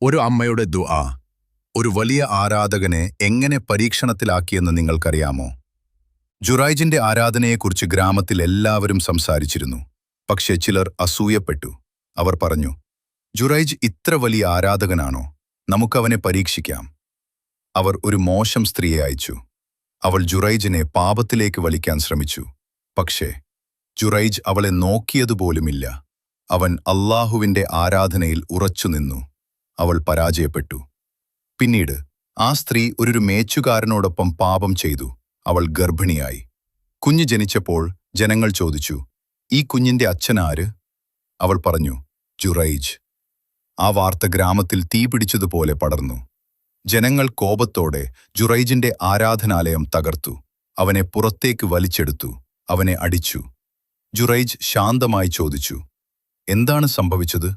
ഒരു അമ്മയുടെ ദുആ ഒരു വലിയ ആരാധകനെ എങ്ങനെ പരീക്ഷണത്തിലാക്കിയെന്ന് നിങ്ങൾക്കറിയാമോ? ജുറൈജിന്റെ ആരാധനയെക്കുറിച്ച് ഗ്രാമത്തിൽ എല്ലാവരും സംസാരിച്ചിരുന്നു. പക്ഷേ ചിലർ അസൂയപ്പെട്ടു. അവർ പറഞ്ഞു, ജുറൈജ് ഇത്ര വലിയ ആരാധകനാണോ? നമുക്കവനെ പരീക്ഷിക്കാം. അവർ ഒരു മോശം സ്ത്രീയെ അയച്ചു. അവൾ ജുറൈജിനെ പാപത്തിലേക്ക് വലിക്കാൻ ശ്രമിച്ചു. പക്ഷേ ജുറൈജ് അവളെ നോക്കിയതുപോലുമില്ല. അവൻ അല്ലാഹുവിന്റെ ആരാധനയിൽ ഉറച്ചുനിന്നു. അവൾ പരാജയപ്പെട്ടു. പിന്നീട് ആ സ്ത്രീ ഒരു മേച്ചുകാരനോടൊപ്പം പാപം ചെയ്തു. അവൾ ഗർഭിണിയായി. കുഞ്ഞ് ജനിച്ചപ്പോൾ ജനങ്ങൾ ചോദിച്ചു, ഈ കുഞ്ഞിന്റെ അച്ഛനാര്? അവൾ പറഞ്ഞു, ജുറൈജ്. ആ വാർത്ത ഗ്രാമത്തിൽ തീപിടിച്ചതുപോലെ പടർന്നു. ജനങ്ങൾ കോപത്തോടെ ജുറൈജിന്റെ ആരാധനാലയം തകർത്തു. അവനെ പുറത്തേക്ക് വലിച്ചെടുത്തു. അവനെ അടിച്ചു. ജുറൈജ് ശാന്തമായി ചോദിച്ചു, എന്താണ് സംഭവിച്ചത്?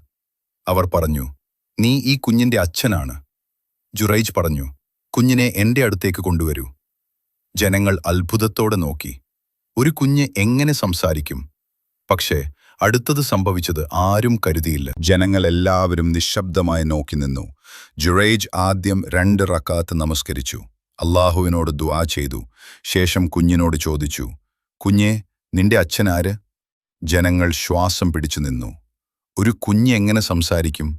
അവർ പറഞ്ഞു, നീ ഈ കുഞ്ഞിന്റെ അച്ഛനാണ്. ജുറൈജ് പറഞ്ഞു, കുഞ്ഞിനെ എന്റെ അടുത്തേക്ക് കൊണ്ടുവരൂ. ജനങ്ങൾ അത്ഭുതത്തോടെ നോക്കി. ഒരു കുഞ്ഞ് എങ്ങനെ സംസാരിക്കും? പക്ഷേ അടുത്തത് സംഭവിച്ചത് ആരും കരുതിയില്ല. ജനങ്ങളെല്ലാവരും നിശബ്ദമായി നോക്കി നിന്നു. ജുറൈജ് ആദ്യം 2 റക്അത്ത് നമസ്കരിച്ചു. അല്ലാഹുവിനോട് ദുആ ചെയ്തു. ശേഷം കുഞ്ഞിനോട് ചോദിച്ചു, കുഞ്ഞേ, നിന്റെ അച്ഛനാര്? ജനങ്ങൾ ശ്വാസം പിടിച്ചു നിന്നു. ഒരു കുഞ്ഞ് എങ്ങനെ സംസാരിക്കും?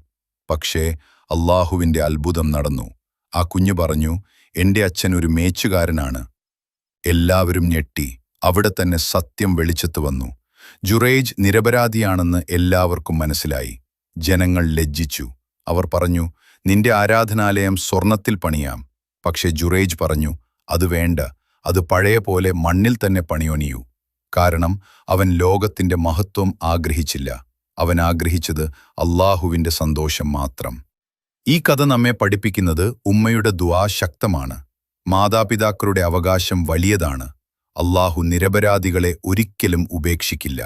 പക്ഷേ അല്ലാഹുവിന്റെ അത്ഭുതം നടന്നു. ആ കുഞ്ഞു പറഞ്ഞു, എന്റെ അച്ഛൻ ഒരു മേച്ചുകാരനാണ്. എല്ലാവരും ഞെട്ടി. അവിടെ തന്നെ സത്യം വെളിച്ചത്ത് വന്നു. ജുറൈജ് നിരപരാധിയാണെന്ന് എല്ലാവർക്കും മനസ്സിലായി. ജനങ്ങൾ ലജ്ജിച്ചു. അവർ പറഞ്ഞു, നിന്റെ ആരാധനാലയം സ്വർണത്തിൽ പണിയാം. പക്ഷേ ജുറൈജ് പറഞ്ഞു, അത് വേണ്ട, അത് പഴയ പോലെ മണ്ണിൽ തന്നെ പണിയൊനിയൂ. കാരണം അവൻ ലോകത്തിന്റെ മഹത്വം ആഗ്രഹിച്ചില്ല. അവൻ ആഗ്രഹിച്ചത് അല്ലാഹുവിന്റെ സന്തോഷം മാത്രം. ഈ കഥ നമ്മെ പഠിപ്പിക്കുന്നത് ഉമ്മയുടെ ദുആ ശക്തമാണ്. മാതാപിതാക്കളുടെ അവകാശം വലിയതാണ്. അല്ലാഹു നിരപരാധികളെ ഒരിക്കലും ഉപേക്ഷിക്കില്ല.